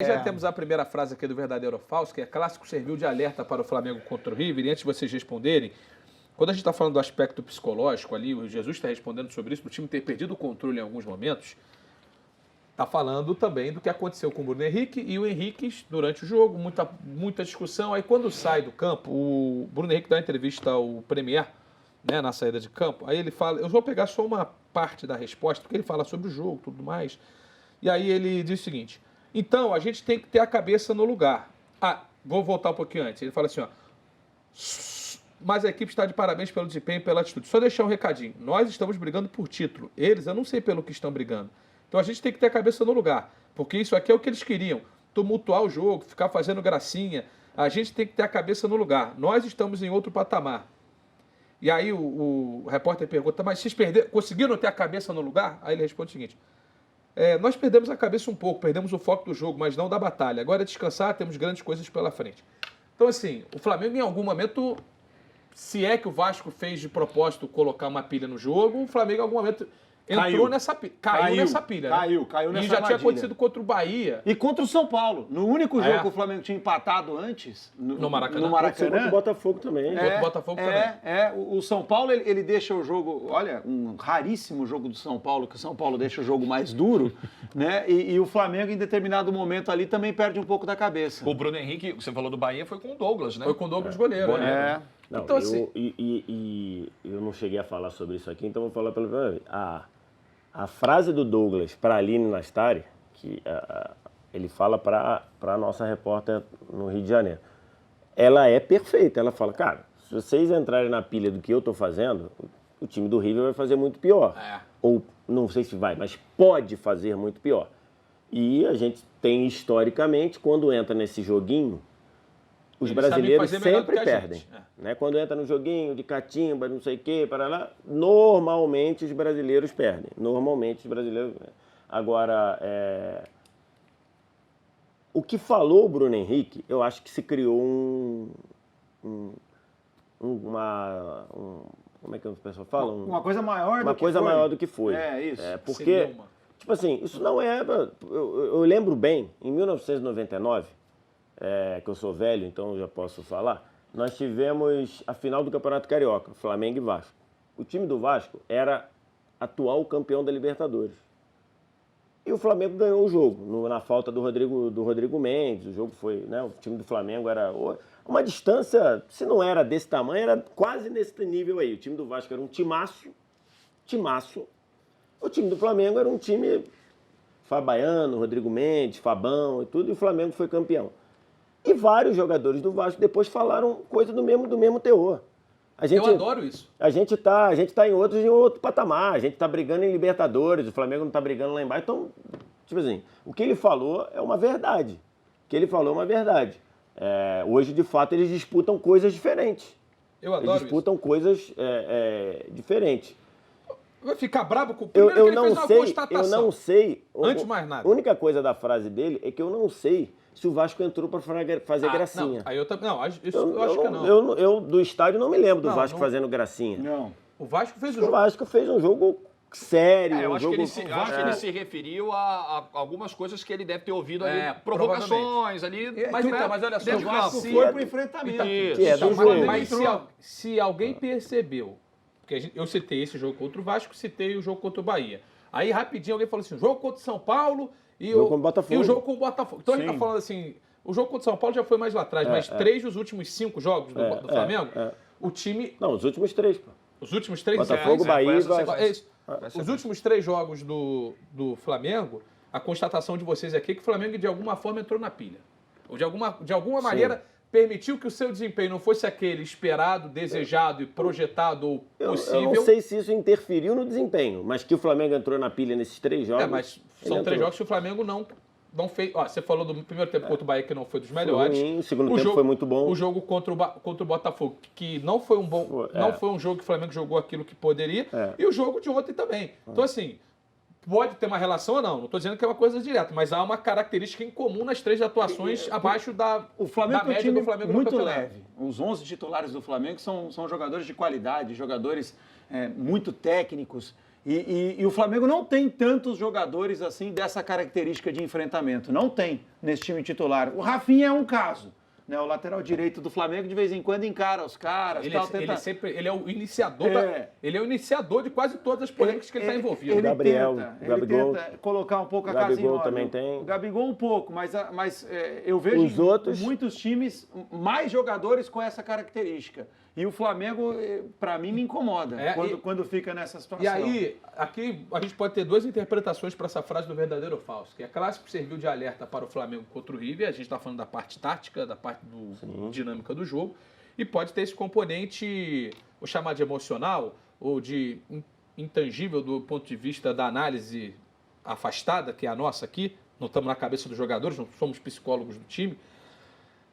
Já temos a primeira frase aqui do Verdadeiro ou Falso, que é clássico serviu de alerta para o Flamengo contra o River. E antes de vocês responderem, quando a gente está falando do aspecto psicológico ali, o Jesus está respondendo sobre isso, para o time ter perdido o controle em alguns momentos, está falando também do que aconteceu com o Bruno Henrique e o Henrique durante o jogo, muita discussão. Aí quando sai do campo, o Bruno Henrique dá uma entrevista ao Premier, né, na saída de campo, aí ele fala, eu vou pegar só uma parte da resposta, porque ele fala sobre o jogo e tudo mais, e aí ele diz o seguinte: então, a gente tem que ter a cabeça no lugar. Ah, vou voltar um pouquinho antes. Ele fala assim, ó. Mas a equipe está de parabéns pelo desempenho e pela atitude. Só deixar um recadinho. Nós estamos brigando por título. Eles, eu não sei pelo que estão brigando. Então a gente tem que ter a cabeça no lugar. Porque isso aqui é o que eles queriam. Tumultuar o jogo, ficar fazendo gracinha. A gente tem que ter a cabeça no lugar. Nós estamos em outro patamar. E aí o repórter pergunta, mas vocês conseguiram ter a cabeça no lugar? Aí ele responde o seguinte: nós perdemos a cabeça um pouco, perdemos o foco do jogo, mas não da batalha. Agora é descansar, temos grandes coisas pela frente. Então, assim, o Flamengo em algum momento, se é que o Vasco fez de propósito colocar uma pilha no jogo, o Flamengo em algum momento entrou nessa pilha. Caiu nessa pilha. Caiu E nessa já armadilha. tinha acontecido contra o Bahia. E contra o São Paulo. No único jogo que o Flamengo tinha empatado antes, no Maracanã. Contra o Botafogo também. Contra o Botafogo também. O São Paulo, ele deixa o jogo, olha, um raríssimo jogo do São Paulo, que o São Paulo deixa o jogo mais duro, né? E o Flamengo, em determinado momento ali, também perde um pouco da cabeça. O Bruno Henrique, você falou do Bahia, foi com o Douglas, né? Foi com o Douglas goleiro. Né? Não, então, assim... eu não cheguei a falar sobre isso aqui, então vou falar pela primeira vez. A frase do Douglas para a Aline Nastari, que ele fala para a nossa repórter no Rio de Janeiro, ela é perfeita. Ela fala, cara, se vocês entrarem na pilha do que eu estou fazendo, o time do River vai fazer muito pior. Ou, não sei se vai, mas pode fazer muito pior. E a gente tem, historicamente, quando entra nesse joguinho, os brasileiros sempre perdem. Né? Quando entra no joguinho de catimba, não sei o quê, para lá, normalmente os brasileiros perdem. Normalmente os brasileiros... Agora, o que falou o Bruno Henrique, eu acho que se criou como é que as pessoas falam? Uma coisa maior do que foi. Uma coisa maior do que foi. Isso. Porque, tipo assim, isso não é... Eu lembro bem, em 1999... que eu sou velho, então eu já posso falar, nós tive a final do Campeonato Carioca, Flamengo e Vasco. O time do Vasco era atual campeão da Libertadores. E o Flamengo ganhou o jogo, na falta do Rodrigo Mendes. O jogo foi, né, o time do Flamengo era uma distância, se não era desse tamanho, era quase nesse nível aí. O time do Vasco era um timaço. O time do Flamengo era um time Fabaiano, Rodrigo Mendes, Fabão e tudo, e o Flamengo foi campeão. E vários jogadores do Vasco depois falaram coisa do mesmo teor. Eu adoro isso. A gente tá em outro patamar. A gente tá brigando em Libertadores, o Flamengo não tá brigando lá embaixo. Então, tipo assim, o que ele falou é uma verdade. Hoje, de fato, eles disputam coisas diferentes. Eu adoro isso. Eles disputam coisas diferentes. Vai ficar bravo com o primeiro que ele fez uma constatação. Eu não sei. Antes de mais nada. A única coisa da frase dele é que eu não sei se o Vasco entrou para fazer gracinha. Não, eu acho que não. Eu do estádio não me lembro do Vasco fazendo gracinha. Não. O Vasco fez o jogo. O Vasco fez um jogo sério. Eu acho que ele se referiu a algumas coisas que ele deve ter ouvido ali, provocações ali. Mas olha só, o Vasco foi pro enfrentamento. Que é do jogo. Mas se alguém percebeu, porque eu citei esse jogo contra o Vasco, citei o jogo contra o Bahia. Aí rapidinho alguém falou assim, jogo contra o São Paulo e o jogo com o Botafogo. Então ele tá falando assim, o jogo contra o São Paulo já foi mais lá atrás, mas 3 dos últimos 5 jogos do Flamengo, o time... Não, os últimos 3, pô. Os últimos 3? Botafogo, Bahia... Os últimos 3 jogos do Flamengo, a constatação de vocês aqui é que o Flamengo de alguma forma entrou na pilha. Ou de alguma maneira permitiu que o seu desempenho não fosse aquele esperado, desejado e projetado ou possível. Eu não sei se isso interferiu no desempenho, mas que o Flamengo entrou na pilha nesses 3 jogos... mas são 3 jogos que o Flamengo não fez... você falou do primeiro tempo contra o Bahia, que não foi dos melhores. O segundo tempo foi muito bom. O jogo contra o Botafogo, que não foi não foi um jogo que o Flamengo jogou aquilo que poderia. E o jogo de ontem também. Então, assim... Pode ter uma relação ou não estou dizendo que é uma coisa direta, mas há uma característica em comum nas 3 atuações abaixo da média do Flamengo muito leve. Os 11 titulares do Flamengo são jogadores de qualidade, jogadores muito técnicos. E o Flamengo não tem tantos jogadores assim dessa característica de enfrentamento. Não tem nesse time titular. O Rafinha é um caso. Né, o lateral direito do Flamengo de vez em quando encara os caras. Ele, tal, ele é o iniciador ele é o iniciador de quase todas as polêmicas que ele está envolvido. Ele Gabriel, ele Gabigol, tenta colocar um pouco a casa em Gabigol ordem. também tem. O Gabigol um pouco, mas eu vejo Os outros... muitos times mais jogadores com essa característica. E o Flamengo, para mim, me incomoda quando fica nessa situação. E aí, aqui a gente pode ter duas interpretações para essa frase do verdadeiro ou falso, que é clássico serviu de alerta para o Flamengo contra o River, a gente está falando da parte tática, da parte dinâmica do jogo, e pode ter esse componente, vou chamar de emocional, ou de intangível do ponto de vista da análise afastada, que é a nossa aqui, não estamos na cabeça dos jogadores, não somos psicólogos do time.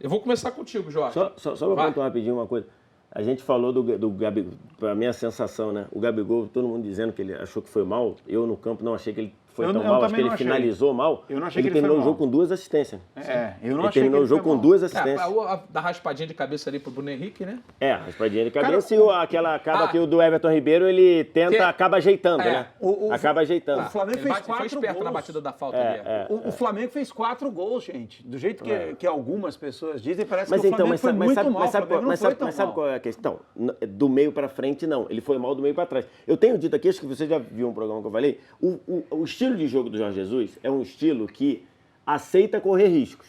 Eu vou começar contigo, Jorge. Só para pontuar rapidinho uma coisa. A gente falou do Gabigol, para minha sensação, né? O Gabigol, todo mundo dizendo que ele achou que foi mal. Eu no campo não achei que ele foi tão mal, acho que ele finalizou mal. Eu não achei ele que ele terminou foi o jogo mal. com 2 assistências. Eu não ele achei terminou que o jogo com 2 assistências. Da raspadinha de cabeça ali pro Bruno Henrique, né? Raspadinha de cabeça e aquela acaba que o do Everton Ribeiro, ele tenta, acaba ajeitando, né? O Acaba ajeitando. Flamengo fez 4 foi esperto gols. na batida da falta ali. O Flamengo fez 4 gols, gente. Do jeito que algumas pessoas dizem, parece Mas que o então, Flamengo foi muito mal. Mas sabe qual é a questão? Do meio para frente, não. Ele foi mal do meio para trás. Eu tenho dito aqui, acho que você já viu um programa que eu falei, o estilo de jogo do Jorge Jesus é um estilo que aceita correr riscos.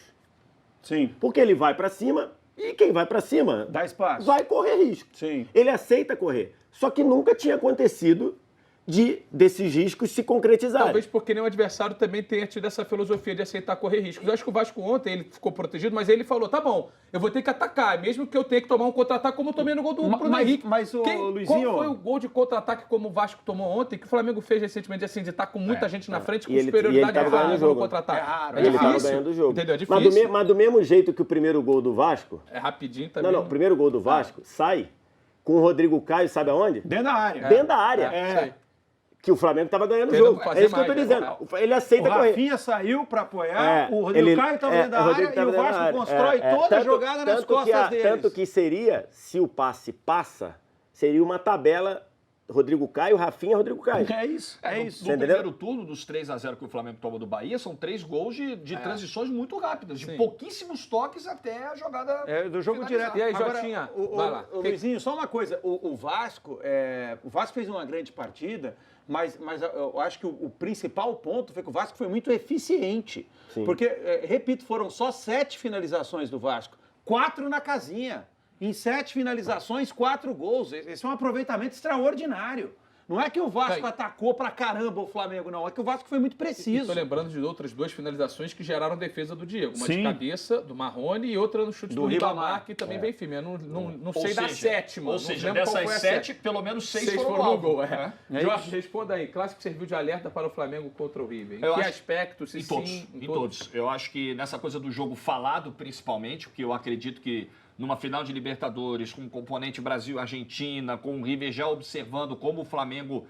Sim. Porque ele vai para cima e quem vai para cima dá espaço. Vai correr risco. Sim. Ele aceita correr. Só que nunca tinha acontecido desses riscos se concretizarem. Talvez porque nem o adversário também tenha tido essa filosofia de aceitar correr riscos. Eu acho que o Vasco ontem ele ficou protegido, mas ele falou, tá bom, eu vou ter que atacar, mesmo que eu tenha que tomar um contra-ataque como eu tomei no gol do Bruno Henrique. Mas Luizinho... Qual foi o gol de contra-ataque como o Vasco tomou ontem, que o Flamengo fez recentemente, assim, de estar com muita gente na frente, com superioridade no contra-ataque? Ele estava ganhando o jogo. Entendeu? É difícil. Mas do mesmo jeito que o primeiro gol do Vasco... É rapidinho também. Não, o primeiro gol do Vasco sai com o Rodrigo Caio, sabe aonde? Dentro da área. Dentro da área. Isso aí. Que o Flamengo estava ganhando o jogo. É isso que eu estou dizendo. Ele aceita correr. O Rafinha saiu para apoiar, o Rodrigo Caio estava dentro da área e o Vasco constrói toda a jogada nas costas deles. Tanto que seria, se o passe passa, seria uma tabela Rodrigo Caio, Rafinha, Rodrigo Caio. É isso. No primeiro turno, dos 3-0 que o Flamengo tomou do Bahia, são 3 gols de transições muito rápidas, de pouquíssimos toques até a jogada do jogo direto. E aí, Jotinha? Vai lá. Luizinho, só uma coisa. O Vasco fez uma grande partida, mas eu acho que o principal ponto foi que o Vasco foi muito eficiente. Sim. Porque, repito, foram só 7 finalizações do Vasco. 4 na casinha. Em 7 finalizações, 4 gols. Esse é um aproveitamento extraordinário. Não é que o Vasco atacou pra caramba o Flamengo, não. É que o Vasco foi muito preciso. Estou lembrando de outras 2 finalizações que geraram defesa do Diego. Uma de cabeça, do Marrone, e outra no chute do Ribamar, que também vem firme. Eu não sei da sétima. Ou seja, dessas 7, pelo menos 6 foram no gol. Jorge, responda aí. Clássico serviu de alerta para o Flamengo contra o River. Em que aspecto? Em todos. Eu acho que nessa coisa do jogo falado, principalmente, porque eu acredito que numa final de Libertadores, com o componente Brasil-Argentina, com o River já observando como o Flamengo,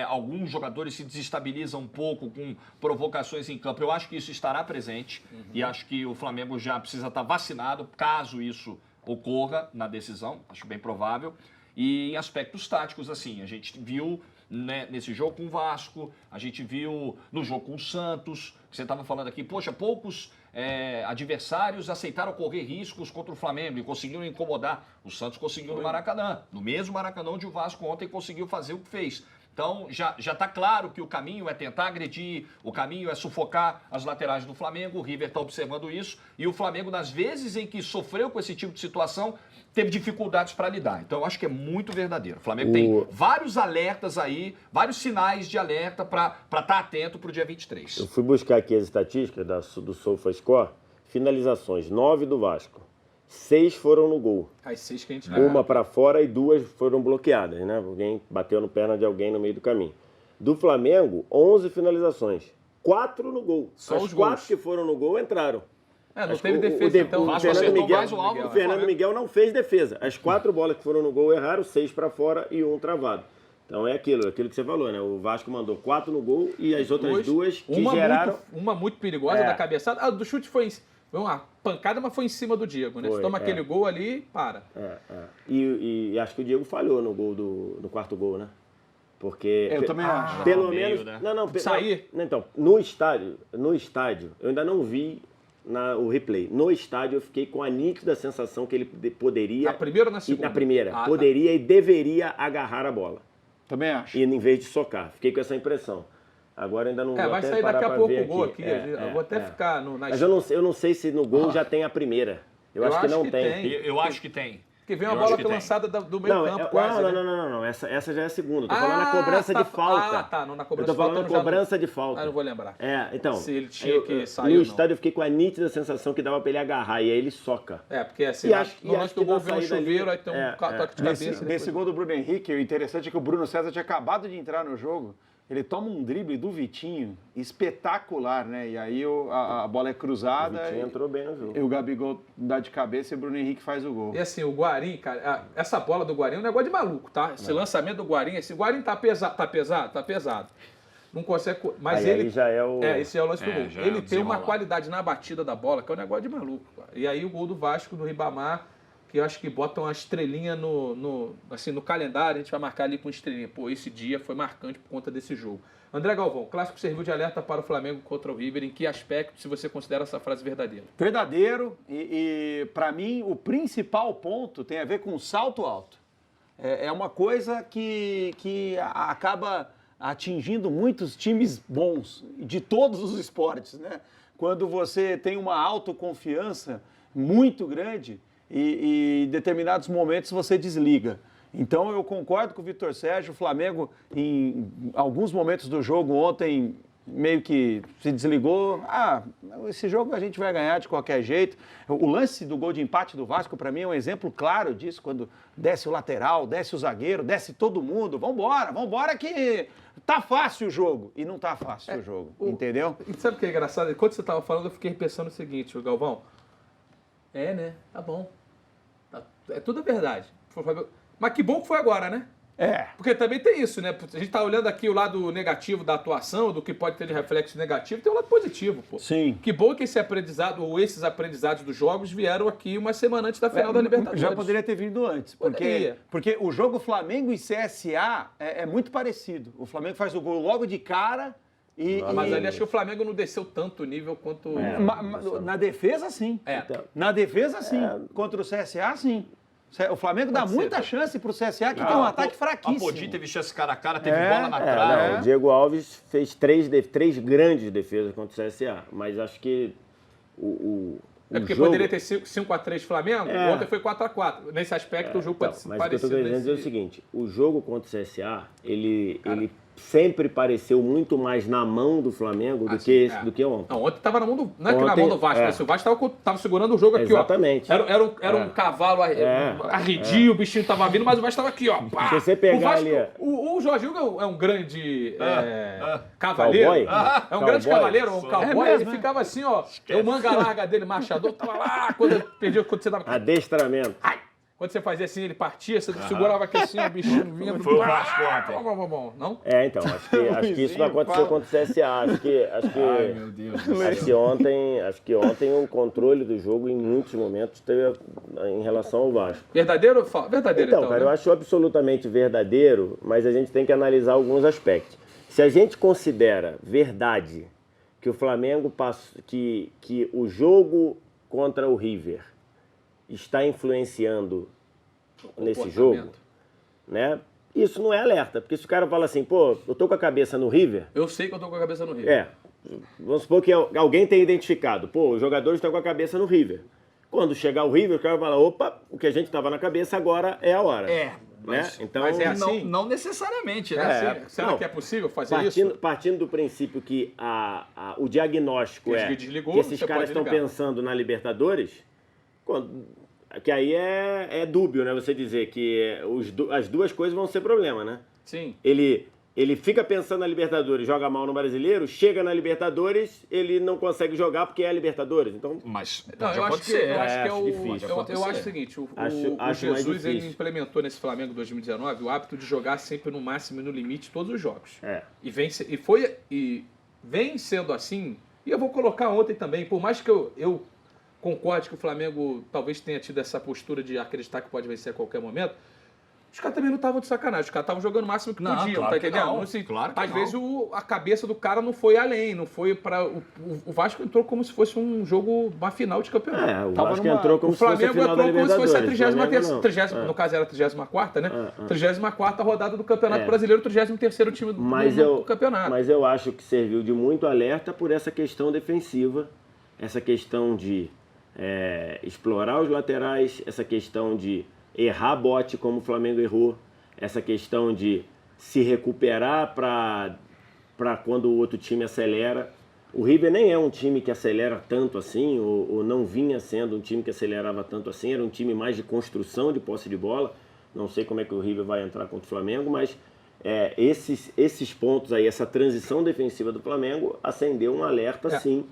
alguns jogadores se desestabilizam um pouco com provocações em campo. Eu acho que isso estará presente e acho que o Flamengo já precisa estar vacinado, caso isso ocorra na decisão, acho bem provável. E em aspectos táticos, assim, a gente viu nesse jogo com o Vasco, a gente viu no jogo com o Santos, que você estava falando aqui, poxa, poucos adversários aceitaram correr riscos contra o Flamengo e conseguiram incomodar. O Santos conseguiu no Maracanã, no mesmo Maracanã onde o Vasco ontem conseguiu fazer o que fez. Então, já está claro que o caminho é tentar agredir, o caminho é sufocar as laterais do Flamengo, o River está observando isso, e o Flamengo, nas vezes em que sofreu com esse tipo de situação, teve dificuldades para lidar. Então, eu acho que é muito verdadeiro. O Flamengo tem vários alertas aí, vários sinais de alerta para estar atento para o dia 23. Eu fui buscar aqui as estatísticas do SofaScore, finalizações, 9 do Vasco. 6 foram no gol. As 6 que a gente... Uma para fora e 2 foram bloqueadas, né? Alguém bateu no perna de alguém no meio do caminho. Do Flamengo, 11 finalizações. 4 no gol. Só os 4 que foram no gol entraram. Não teve defesa, então. O Fernando Miguel não fez defesa. As 4 bolas que foram no gol erraram, 6 para fora e 1 travado. Então é aquilo que você falou, né? O Vasco mandou 4 no gol e as outras 2 que geraram... Uma muito perigosa da cabeçada. A do chute foi uma pancada, mas foi em cima do Diego, né? Se toma aquele gol ali, para. E acho que o Diego falhou no gol no quarto gol, né? Porque Eu também acho. Pelo meio, menos, né? não, Sair. não, então, no estádio, eu ainda não vi o replay. No estádio eu fiquei com a nítida sensação que ele poderia... Na primeira ou na segunda? Na primeira. Ah, poderia e deveria agarrar a bola. Também acho. E em vez de socar. Fiquei com essa impressão. Agora ainda não vou vai até sair parar daqui a pra pouco ver o gol aqui. aqui. Eu vou até ficar no... Mas eu não sei se no gol já tem a primeira. Eu acho que não tem. Eu acho que tem. Porque vem uma Eu bola acho que lançada do meio campo quase, né? Não. Essa já é a segunda. Eu tô falando na cobrança de falta. Na cobrança eu tô falando na cobrança de falta. Não vou lembrar. Então. Se ele tinha que sair no ou estádio eu fiquei com a nítida sensação que dava pra ele agarrar. E aí ele soca. Porque assim, no lance do gol vem um chuveiro, aí tem um toque de cabeça. Nesse gol do Bruno Henrique, o interessante é que o Bruno César tinha acabado de entrar no jogo. Ele toma um drible do Vitinho espetacular, né? E aí a bola é cruzada. O Vitinho entrou bem no jogo. E o Gabigol dá de cabeça e o Bruno Henrique faz o gol. E assim, o Guarim, cara, essa bola do Guarim é um negócio de maluco, tá? Esse lançamento do Guarim, esse Guarim tá pesado. Não consegue. Mas ele já é o. Esse é o lance do gol. Ele tem uma desenrolar. qualidade na batida da bola que é um negócio de maluco, cara. E aí o gol do Vasco no Ribamar, que eu acho que bota uma estrelinha no calendário, a gente vai marcar ali com estrelinha. Pô, esse dia foi marcante por conta desse jogo. André Galvão, o clássico serviu de alerta para o Flamengo contra o River. Em que aspecto, se você considera essa frase verdadeira? Verdadeiro. E para mim, o principal ponto tem a ver com o salto alto. É uma coisa que acaba atingindo muitos times bons, de todos os esportes, né? Quando você tem uma autoconfiança muito grande e em determinados momentos você desliga. Então eu concordo com o Vitor Sérgio, o Flamengo em alguns momentos do jogo ontem meio que se desligou. Esse jogo a gente vai ganhar de qualquer jeito. O lance do gol de empate do Vasco para mim é um exemplo claro disso, quando desce o lateral, desce o zagueiro, desce todo mundo, vambora que tá fácil o jogo. E não tá fácil o jogo, entendeu? E sabe o que é engraçado? Enquanto você estava falando, eu fiquei pensando o seguinte, Galvão. Né? Tá bom. É tudo verdade. Mas que bom que foi agora, né? Porque também tem isso, né? A gente tá olhando aqui o lado negativo da atuação, do que pode ter de reflexo negativo, tem o lado positivo, pô. Sim. Que bom que esse aprendizado, ou esses aprendizados dos jogos vieram aqui uma semana antes da final da Libertadores. Já poderia ter vindo antes, porque o jogo Flamengo e CSA é muito parecido. O Flamengo faz o gol logo de cara Mas ali acho que o Flamengo não desceu tanto o nível quanto... Na defesa, sim. Na defesa, sim. Contra o CSA, sim. O Flamengo dá muita chance pro CSA, que tem um ataque fraquíssimo. A Podi teve chance cara a cara, teve bola na trave. O Diego Alves fez três grandes defesas contra o CSA, mas acho que porque poderia ter 5-3 Flamengo, ontem foi 4-4. Nesse aspecto, o jogo pode ser parecido. Mas o parecido. que eu estou dizendo é o seguinte, o jogo contra o CSA, ele sempre pareceu muito mais na mão do Flamengo do que ontem. Não, ontem estava na mão do... Não é que na mão do Vasco, mas o Vasco estava segurando o jogo aqui, Exatamente. ó. Era um cavalo arredio, o bichinho estava vindo, mas o Vasco estava aqui, ó. Pá. Se você pegar Vasco, ali... O Jorginho é um grande cavaleiro. É um grande cavaleiro, um cowboy. Ele ficava assim, ó. O manga larga dele, marchador, tava lá quando você dava... Adestramento. Quando você fazia assim, ele partia, você segurava aqui assim, o bichinho vinha... Foi o Vasco ontem. Não? Então, acho que isso não aconteceu contra o CSA. Ai, meu Deus. Acho que ontem o controle do jogo, em muitos momentos, teve em relação ao Vasco. Verdadeiro ou falso? Verdadeiro, então, cara, eu acho absolutamente verdadeiro, mas a gente tem que analisar alguns aspectos. Se a gente considera verdade que o Flamengo que o jogo contra o River está influenciando nesse jogo, né? Isso não é alerta, porque se o cara fala assim, pô, eu tô com a cabeça no River... Eu sei que eu tô com a cabeça no River. Vamos supor que alguém tenha identificado, pô, os jogadores estão com a cabeça no River. Quando chegar o River, o cara vai falar, opa, o que a gente tava na cabeça agora é a hora. Mas, né? Então, mas é assim? Não necessariamente, né? Será que é possível fazer isso? Partindo do princípio que o diagnóstico que esses caras estão pensando na Libertadores... Que aí é dúbio, né? Você dizer que as duas coisas vão ser problema, né? Sim. Ele fica pensando na Libertadores, joga mal no Brasileiro, chega na Libertadores, ele não consegue jogar porque é a Libertadores. Então, mas eu acho que eu acho o seguinte, o Jesus ele implementou nesse Flamengo 2019 o hábito de jogar sempre no máximo e no limite todos os jogos. E vem sendo assim, e eu vou colocar ontem também, por mais que eu concorde que o Flamengo talvez tenha tido essa postura de acreditar que pode vencer a qualquer momento, os caras também não estavam de sacanagem. Os caras estavam jogando o máximo que Não, podiam, claro tá que entendendo? não, Assim, claro que às não. vezes a cabeça do cara não foi além, não foi para o Vasco entrou como se fosse um jogo, uma final de campeonato. O Vasco entrou como O se fosse a Flamengo final da entrou como se fosse a Libertadores. 33ª, no caso era a 34ª, né? 34ª rodada do Campeonato Brasileiro, 33º time do campeonato. Mas eu acho que serviu de muito alerta por essa questão defensiva, essa questão de explorar os laterais, essa questão de errar bote como o Flamengo errou, essa questão de se recuperar para quando o outro time acelera. O River nem é um time que acelera tanto assim, ou não vinha sendo um time que acelerava tanto assim, era um time mais de construção de posse de bola. Não sei como é que o River vai entrar contra o Flamengo, mas esses pontos aí, essa transição defensiva do Flamengo acendeu um alerta sim.